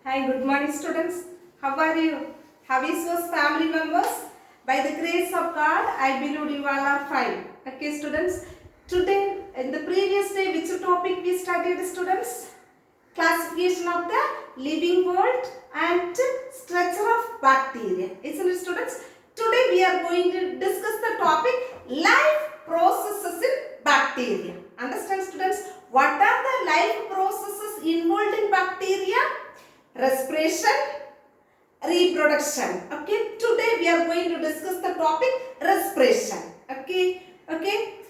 Hi, good morning students. How are you? How is your family members? By the grace of God, I believe you all are fine. Okay students, today in the previous day which topic we studied students? Classification of the living world and structure of bacteria. Isn't it students? Today we are going to discuss the topic life processes in bacteria. Understand students? What are the life processes involved in bacteria? Respiration, reproduction. Okay, today we are going to discuss the topic respiration. Okay.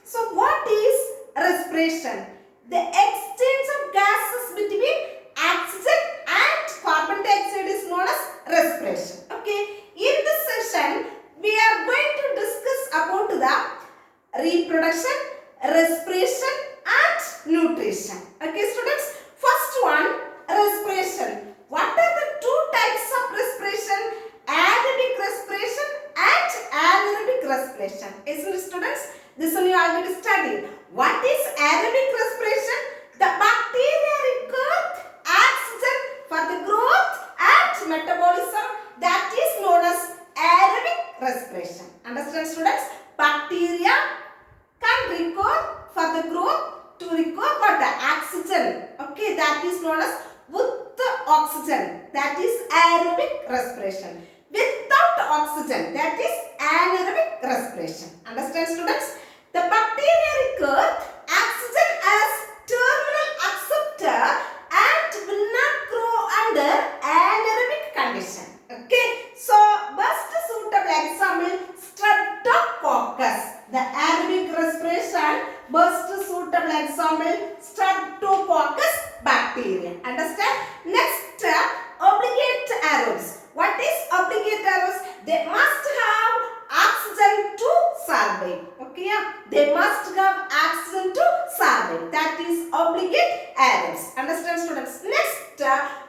So what is respiration? The exchange of gases between oxygen and carbon dioxide is known as respiration. Okay, in this session we are going to discuss about the reproduction, respiration and nutrition. Okay students, first one, respiration. What are the two types of respiration? Aerobic respiration and anaerobic respiration. Isn't it students? This one you already studied. What is aerobic respiration? The bacteria require oxygen for the growth and metabolism. That is known as aerobic respiration. Understand students? Bacteria can require for the growth to require what? The oxygen. Okay, that is known as with oxygen, that is aerobic respiration. Without oxygen, that is anaerobic respiration. Understand students? The bacteria require oxygen as terminal acceptor and will not grow under anaerobic condition. Okay, so best suitable example, Streptococcus. The aerobic respiration, best suitable example, Streptococcus bacteria. Understand? Next, obligate aerobes. What is obligate aerobes? They must have oxygen to survive. Okay, they must have oxygen to survive. That is obligate aerobes. Understand students? Next,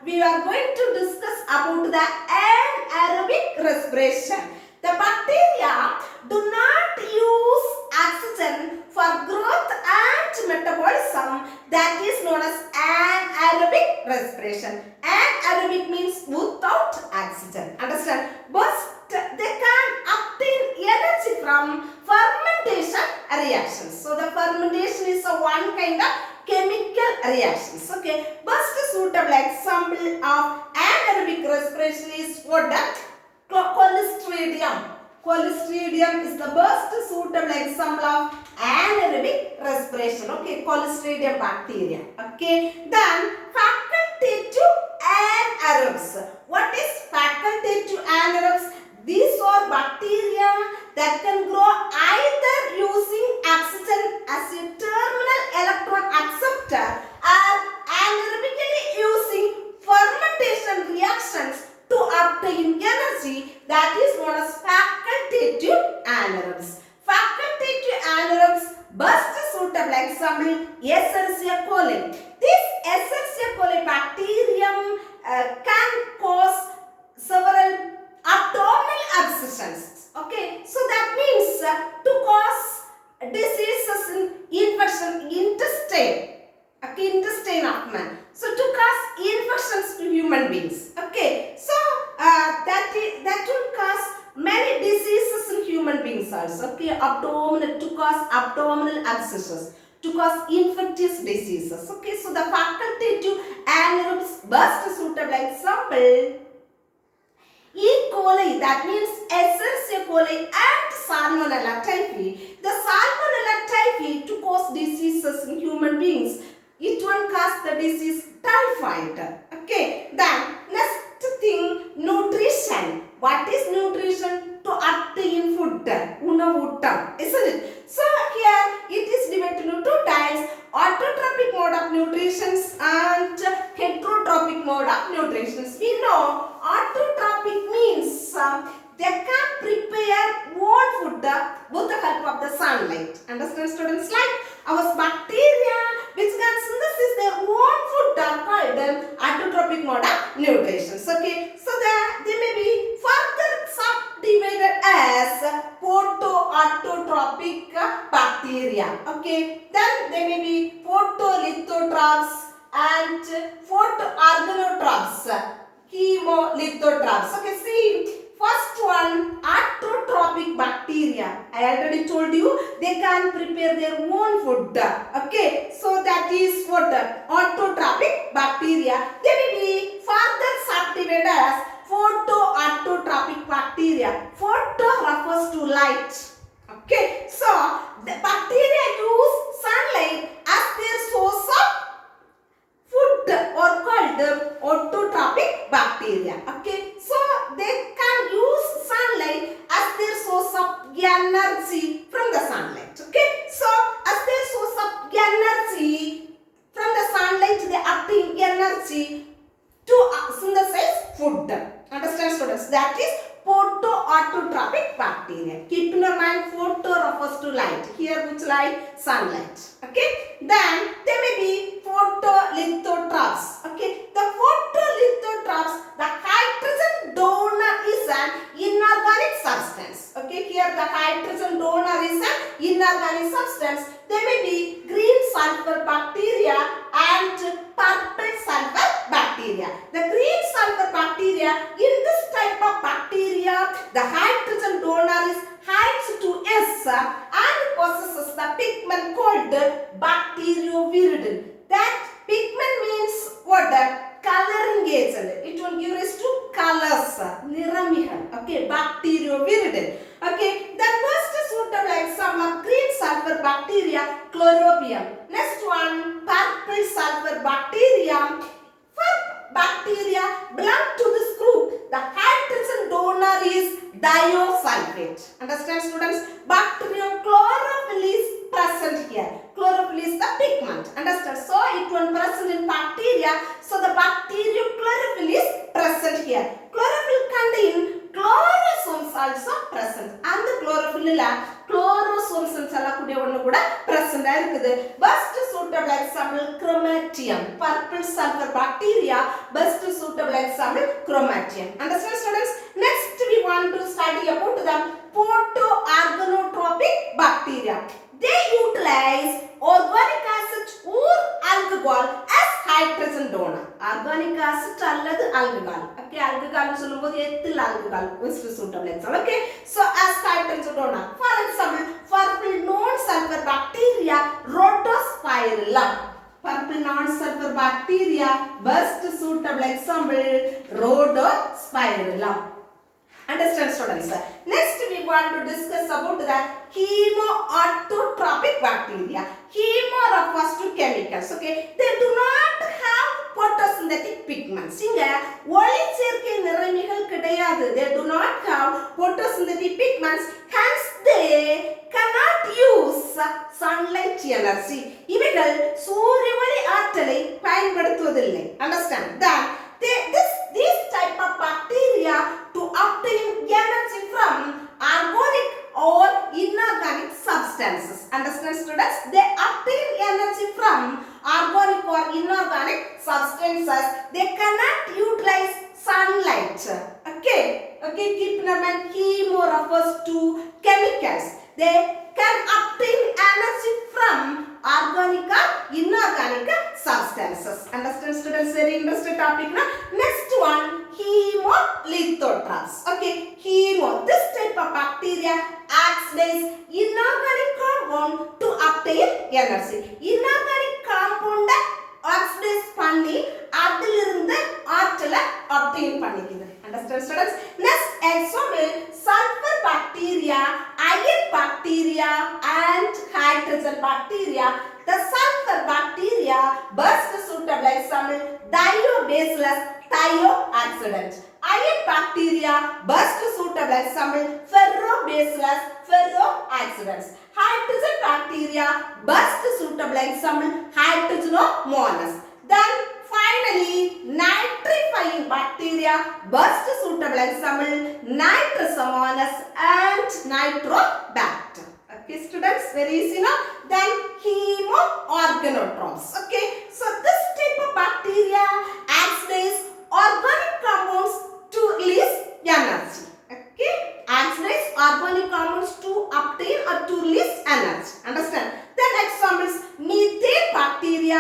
we are going to discuss about the anaerobic respiration. The bacteria do not use oxygen for growth and metabolism. That is known as anaerobic respiration. Anaerobic means without oxygen. Understand? But they can obtain energy from fermentation reactions. So the fermentation is a one kind of chemical reactions. Okay. Best suitable example of anaerobic respiration is what? Clostridium. Clostridium is the best suitable example of anaerobic respiration. Okay, Clostridium bacteria. Okay, then facultative anaerobes. What is facultative anaerobes? These are bacteria that can grow either using oxygen as a terminal electron acceptor or anaerobically using fermentation reactions to obtain energy. That is known as facultative anaerobes. Facultative anaerobes, best suitable example, Escherichia coli. This Escherichia coli bacterium can cause several abdominal abscessions. Okay, so that means to cause diseases in infection intestine. Okay, intestine of man. So to cause infections to human beings. Okay, so that will cause many diseases in human beings also. Okay, abdominal, to cause abdominal abscesses, to cause infectious diseases. Okay, so the facultative anaerobes, best suitable example, E. coli, that means Escherichia coli and Salmonella typhi. The Salmonella typhi to cause diseases in human beings. It will cause the disease typhoid. Okay, then next thing, nutrition. What is nutrition? To obtain food. Unavuttam, isn't it? So here it is divided into two types: autotrophic mode of nutrition and heterotrophic mode of nutrition. We know autotrophic means they can prepare own food with the help of the sunlight. Understand students? Like our bacteria which can synthesize their own food are called autotrophic mode of nutrition. Okay, so they may be further subdivided as photoautotropic bacteria. Okay, then they may be photolithotrophs and photoorganotrophs. Hemolithotraps. Okay, see. First one, autotrophic bacteria. I already told you they can prepare their own food. Okay, so that is what? Autotrophic bacteria. They may be further subdivided as photoautotrophic bacteria. Photo refers to light. Okay, so the bacteria use sunlight as their source of food or called autotrophic bacteria. Okay, so they can use sunlight as their source of energy from the sunlight. Okay, so as their source of energy from the sunlight, they obtain energy to synthesize food. Understand, students? That is photoautotrophic bacteria. Keep in your mind, photo refers to light. Here which light? Sunlight. Okay. Then there may be photolithotraps. Okay. The photolithotraps, the hydrogen donor is an inorganic substance. Okay. Here the hydrogen donor is an inorganic substance. There may be green sulfur bacteria and purple sulfur bacteria. The green sulfur bacteria, in this type of bacteria, the hydrogen donor is hydrogen to S and possesses the pigment called bacterioviridin. That pigment means what? Coloring agent. It will give rise to colors. Niramihan. Okay, bacterioviridin. Okay, the first suitable example of green sulfur bacteria, chlorobium. Next one, purple sulfur bacteria. For bacteria belong to this group, the hydrogen donor is thiosulfate. Understand, students? Bacterium chlorophyll is present here. Chlorophyll is the pigment. Understand? So it will present in bacteria. So the bacterium chlorophyll is present here. Chlorophyll contain chlorosomes also present. And the chlorophyll chlorosomes present. Best suitable example, chromatium. Purple sulfur bacteria, best suitable example, chromatium. Understand, students? Next we want to study about the photoorganotropic bacteria. They utilize organic acid or alcohol as hydrogen donor. Organic acid அல்லது alcohol. Okay, alcohol சொல்லும்போது ethyl alcohol is suitable example. Okay, so as hydrogen donor. For example, purple non-sulfur bacteria, rhodospirillum. Purple non-sulfur bacteria, best suitable example, rhodospirillum. Understand, students? Next we want to discuss about the hemoautotropic bacteria. Hemo refers to chemicals. Okay, they do not have photosynthetic pigments. Inga ஒளிச்சேர்க்கை நிறமிகள் கிடையாது. They do not have photosynthetic pigments. Hence they cannot use sunlight energy. இவைகள் சூரிய ஒளி ஆற்றலை பயன்படுத்துவதில்லை. Understand that this type of bacteria to obtain energy from organic or inorganic substances. Understand, students? They obtain energy from organic or inorganic substances. They cannot utilize sunlight. Okay, keep in mind, hemo refers to chemicals. They can obtain energy from organic or inorganic substances. Understand, students? Very interesting topic. Now, next one, hemolithotraps. Okay, this type of bacteria acts as inorganic compound to obtain energy. Inorganic compound oxidize பண்ணி அதிலிருந்து ஆற்றலை obtain பண்ணிக்குது. Understand, students? Next example, sulfur bacteria, iron bacteria and hydrogen bacteria. The sulfur bacteria, best suitable example, thiobacillus thioxidant. Iron bacteria, best suitable example, ferrobacillus ferroxidans. Hydrogen bacteria, best suitable example, hydrogenomonas. Then finally, nitrifying bacteria, best suitable example, nitrosomonas and nitrobacter. Okay, students, very easy now. Then hemoorganotrophs. Okay, so this type of bacteria acts as organic compounds to release energy. Okay, acts as organic compounds to obtain or to release energy. Understand? Then examples, methane bacteria,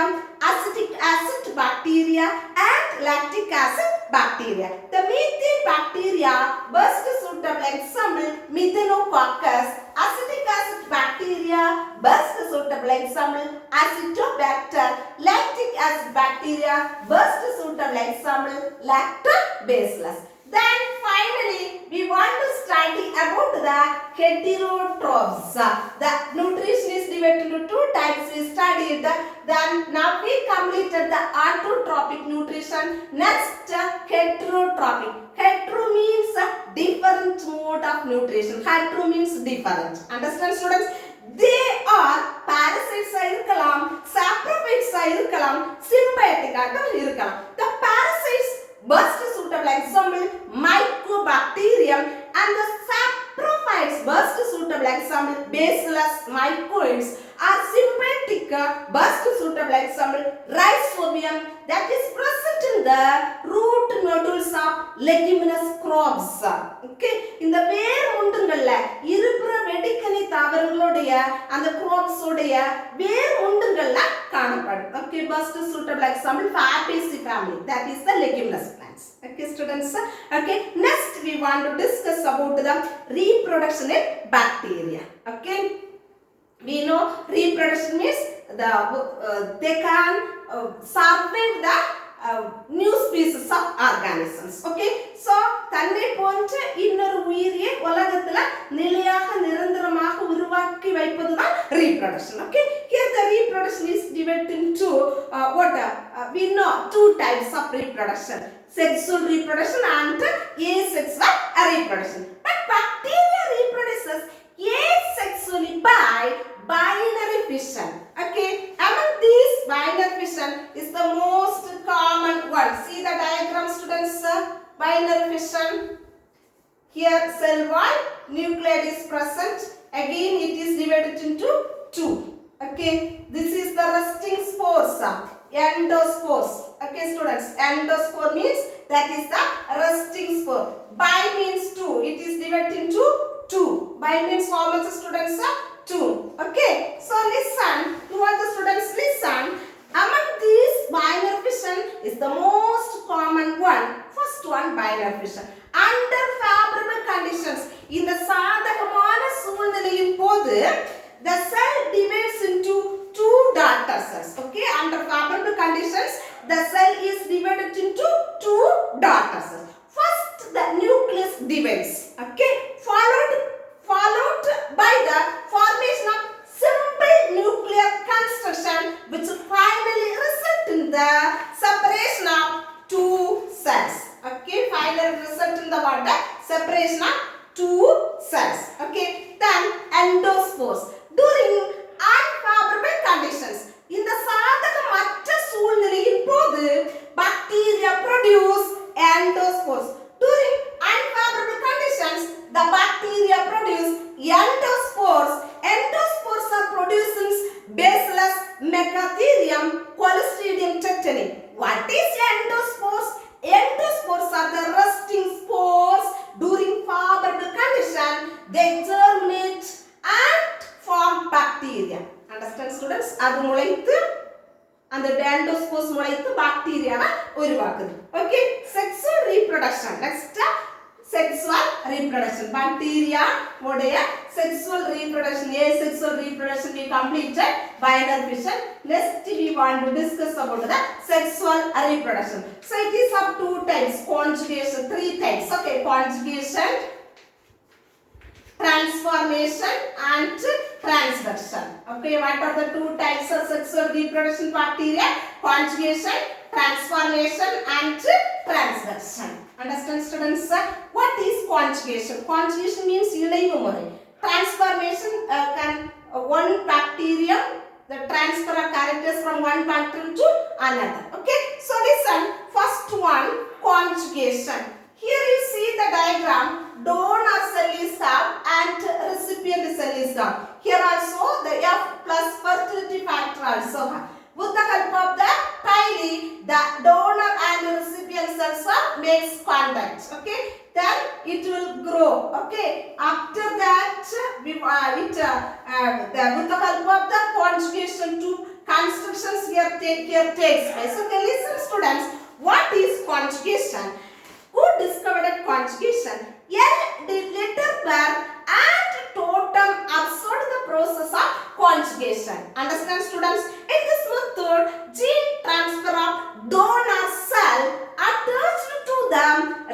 acetic acid bacteria and lactic acid acid bacteria. The methane bacteria, best suitable example Methanococcus. Acetic acid bacteria, best suitable example Acetobacter. Lactic acid bacteria, best suitable example Lactobacillus. Then finally, we want to study about the heterotrophs. The nutrition is divided into two types. We studied then now we completed the autotrophic nutrition. Next, heterotrophic. Hetero means a different mode of nutrition. Hetero means different. Understand, students? They are parasites இருக்கலாம், saprophytes இருக்கலாம், symbiotic இருக்கலாம். The parasites best suitable example Mycobacterium and the saprophytes best suitable example Bacillus mycoides are symbiotic best suitable example Rhizobium that is present in the root nodules of leguminous crops. Okay, இந்த வேர் உண்டுங்கள்ல இருக்கிற வெடிக்கனி தாவரங்களுடைய அந்த crops உடைய வேர் உண்டுங்கள்ல காணப்படும். Okay, best suitable example Fabaceae family, that is the leguminous plants. Okay, students. Okay, next we want to discuss about the reproduction in bacteria. Okay, we know reproduction means they can survive the new species of organisms. Okay, so தன்னை போன்ற இன்னொரு உயிரியை உலகத்துல நிலையாக நிரந்தரமாக உருவாக்கி வைப்பதுதான் reproduction. Okay, here the reproduction is divided into we know two types of reproduction: sexual reproduction and asexual reproduction. But bacteria reproduces asexually by binary fission. Okay, among these binary fission is the most common one. See the diagram, students. Binary fission. Here cell 1 nucleus is present. Again it is divided into two. Okay, this is the resting spores, endospores. Okay, students, endospore means that is the resting spore. Bi means two. It is divided into two. Bi means how much, students? Two. Okay, so listen. You want the students listen. Among these, binary fission is the most common one. First one, binary fission. Under favorable conditions, in the சாதகமான சூழ்நிலையின் போது, the cell divides into two daughter cells. Okay, under favorable conditions, the cell is divided into two daughter cells. First, the nucleus divides. Okay, followed by the formation of simple nuclear construction, which finally result in the separation of two cells. Okay, finally result in the what? Separation of two cells. Okay, then endospores. During unfavorable conditions, in the சாதகமற்ற சூழ்நிலையின் போது bacteria produce endospores. During unfavorable conditions, the bacteria produce endospores. Endospores are produced in Bacillus, Megatherium, Clostridium tetani. What is endospores? Endospores are the resting spores. During favorable condition, they germinate and form bacteria. Understand, students? அது முளைத்து அந்த endospores முளைத்து பாக்டீரியாவை உருவாக்குது. Okay, sexual reproduction. Next, sexual reproduction. Bacteria உடைய sexual reproduction, asexual reproduction we completed. Binary fission. Next we want to discuss about the sexual reproduction. So it is of two types, conjugation, three types. Okay, conjugation, transformation and transduction. Okay, what are the two types of sexual reproduction bacteria? Conjugation, transformation and transduction. Understand, students? What is conjugation? Conjugation means இணைவு முறை. Transformation can one bacterium, the transfer of characters from one bacterium to another. Okay, so listen. First one, conjugation. Here you see the diagram. Donor cell is have and recipient cell is have. Here also the F plus fertility factor also have. With the help of the Kylie, the donor and recipient cells makes contact. Okay, then it will grow. Okay, after that with the help of the conjugation to constructions here takes place. Okay, listen, students. what is conjugation? Who discovered conjugation? L. Litterberg and Totem observed the process of conjugation. Understand, students? In this method, gene transfer of donor cell attached to the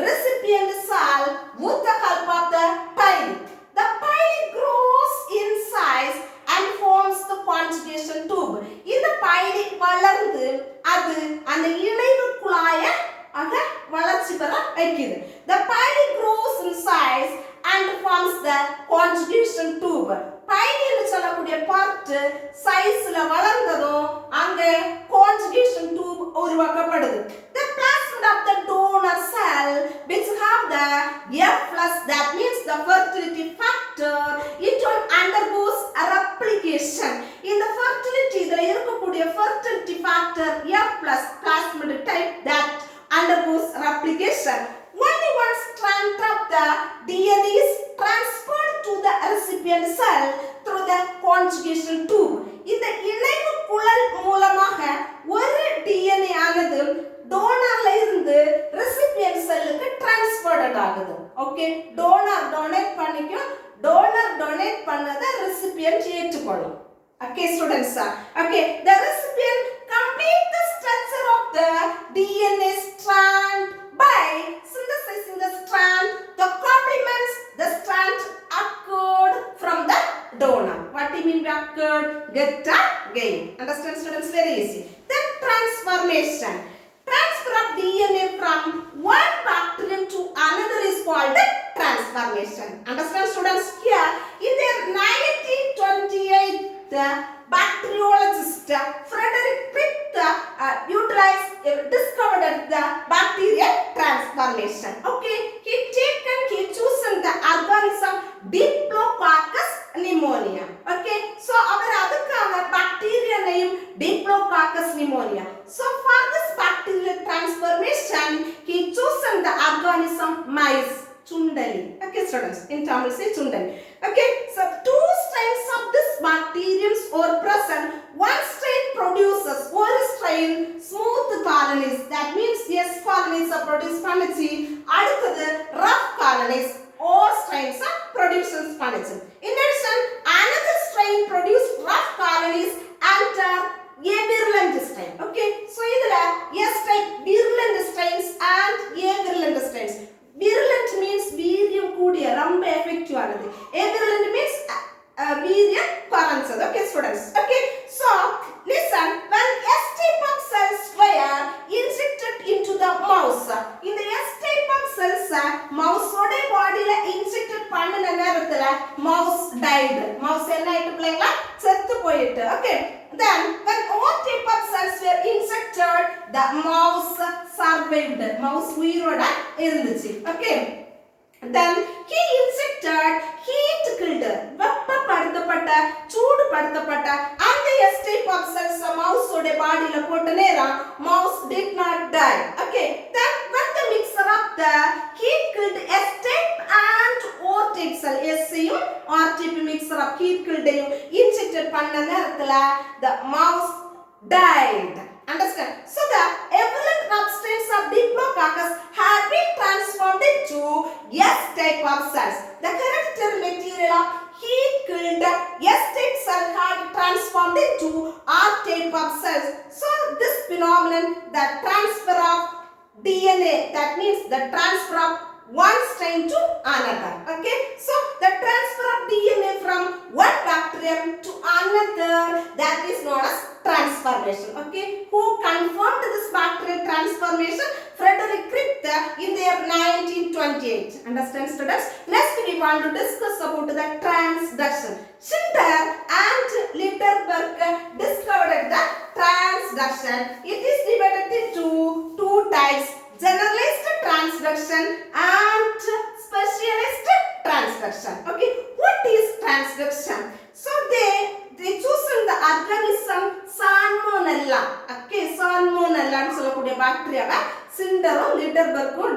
recipient cell with the help of the pile. The pile grows in size and forms the conjugation tube. இந்த pile வளர்ந்து அது அந்த இணைவு குழாயை வளர்ச்சி பெற வைக்குது. The pile grows in size and forms the conjugation tube. pile னு சொல்லக்கூடிய பார்ட் சைஸ்ல வளர்ந்ததும் அங்க conjugation tube உருவாக்கப்படுது. The plasmid of the donor cell which have the F plus, that means the fertility factor, it undergoes a replication. இந்த fertility இதுல இருக்கக்கூடிய fertility factor F plus plasmid type that undergoes replication. Only one strand of the DNA is transferred to the recipient cell through the conjugation tube. இந்த இணைவு குழல் மூலமாக ஒரு DNA ஆனது டோனர்ல இருந்து recipient செல்லுக்கு transferred ஆகுது. ஓகே, டோனர் டொனேட் பண்ணிக்கும், டோனர் டொனேட் பண்ணத recipient ஏற்றுக்கொள்ளும். Okay, students. Okay, the recipient complete the structure of the DNA strand by synthesizing the strand. The complements the strand occurred from the donor. What do you mean by occurred? Get gain. Understand, students? Very easy. Then transformation. Transfer of DNA from one bacterium to another is called transformation. Understand, students? Here in the 1928 the bacteriologist Frederick Pitt discovered the bacterial transformation. Okay, he chosen the organism Diplococcus pneumonia. Okay, so our bacteria name Diplococcus pneumonia. So for this bacterial transformation, he chosen the organism mice. Chundali. Okay, students, in Tamil say Chundali. Okay, so two strains of this bacterium are present. One strain produces one strain smooth colonies. That means yes colonies are produced பண்ணிச்சு. அடுத்தது rough colonies or strains are produces பண்ணிச்சு. In addition, another strain produced rough colonies and a virulent strain. Okay, so இதுல S type virulent strains and a virulent strains. Virulent means வீரியம் கூடிய, ரொம்ப effective ஆனது. Virulent means வீரியம் குறைஞ்சது. Okay, students. Okay, so listen, when S type of cells were injected into the mouse, இந்த S type of cells mouse ஓட பாடியில injected பண்ணின நேரத்துல mouse died. mouse என்ன ஆயிட்டு பிள்ளைங்களா? செத்து போயிட்டு. Okay, then when all type of cells were injected, the mouse survived. mouse உயிரோட இருந்துச்சு. Okay, then he injected heat killed, வெப்பப்படுத்தப்பட்ட சூடுபடுத்தப்பட்ட அந்த S type of cells mouse ஓட பாடியில போட்ட நேரம் mouse did not die. Okay, then when the mixture of the heat killed S type and O type cell, S யும் R type mixture of heat killed injected பண்ண நேரத்துல the mouse died. Understand? So the evolved substance of Diplococcus had been transformed into S type of cells. The hereditary material of heat killed S type cell had transformed into R type of cells. So this phenomenon, the transfer of DNA, that means the transfer of one strain to another. Okay, so the transfer of DNA from one bacterium to another, that is known as transformation. Okay, who confirmed this bacterial transformation? Frederick Pitt in the year 1928. Understand, students? Next we want to discuss about the transduction. Schindler and Litterberg discovered the transduction. It is divided into two types: generalized transduction and specialized transduction. Okay, what is transduction? So they chosen the organism Salmonella. Okay, Salmonella னு சொல்லக்கூடிய பாக்டீரியாவை சிண்டரும் லிட்டர்பர்க்கும்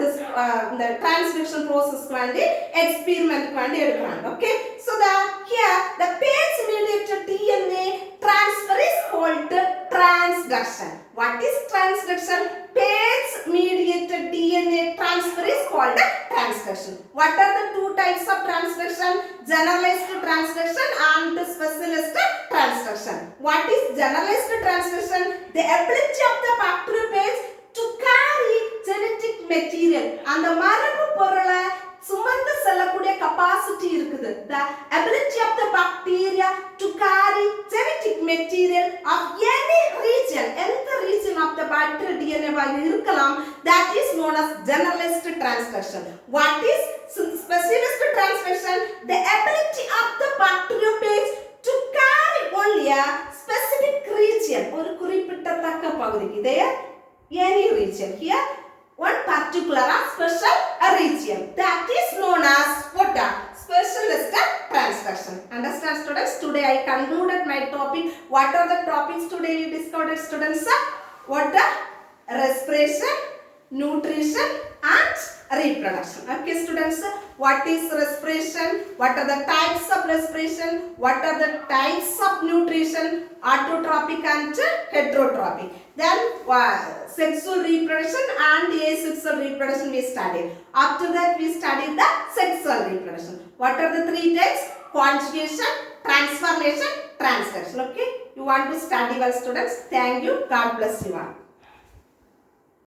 இந்த transcription ப்ராசஸ்க்கு வேண்டி எக்ஸ்பெரிமெண்ட்க்கு வேண்டி எடுக்கிறாங்க. Okay, so here the page mediated DNA transfer is called transduction. What is transduction? Page mediated DNA transfer is called transduction. What are the two types of transduction? Generalized transduction and specialized transduction. What is generalized transduction? The ability of the bacteriophage to carry genetic material. அந்த மரபு பொருளை சுமந்து செல்லக்கூடிய capacity இருக்குது. The ability of the bacteria to carry genetic material of any region, எந்த region of the bacterial DNA வாக இருக்கலாம், that is known as generalized transduction. What is specialized transduction? The ability of the bacteriophage to carry only a specific region, ஒரு குறிப்பிட்டத்தக்க பகுதிக்கு, there any region, here one particular special region, that is known as what? Specialist transduction. Understand, students? Today I concluded my topic. What are the topics today we discovered, students? What are respiration, nutrition and reproduction. Okay, students, what is respiration? What are the types of respiration? What are the types of nutrition? Autotrophic and heterotrophic. Then sexual reproduction and asexual reproduction we studied. After that we studied the sexual reproduction. What are the three types? Conjugation, transformation, transduction. Okay, you want to study well, students. Thank you. God bless you all.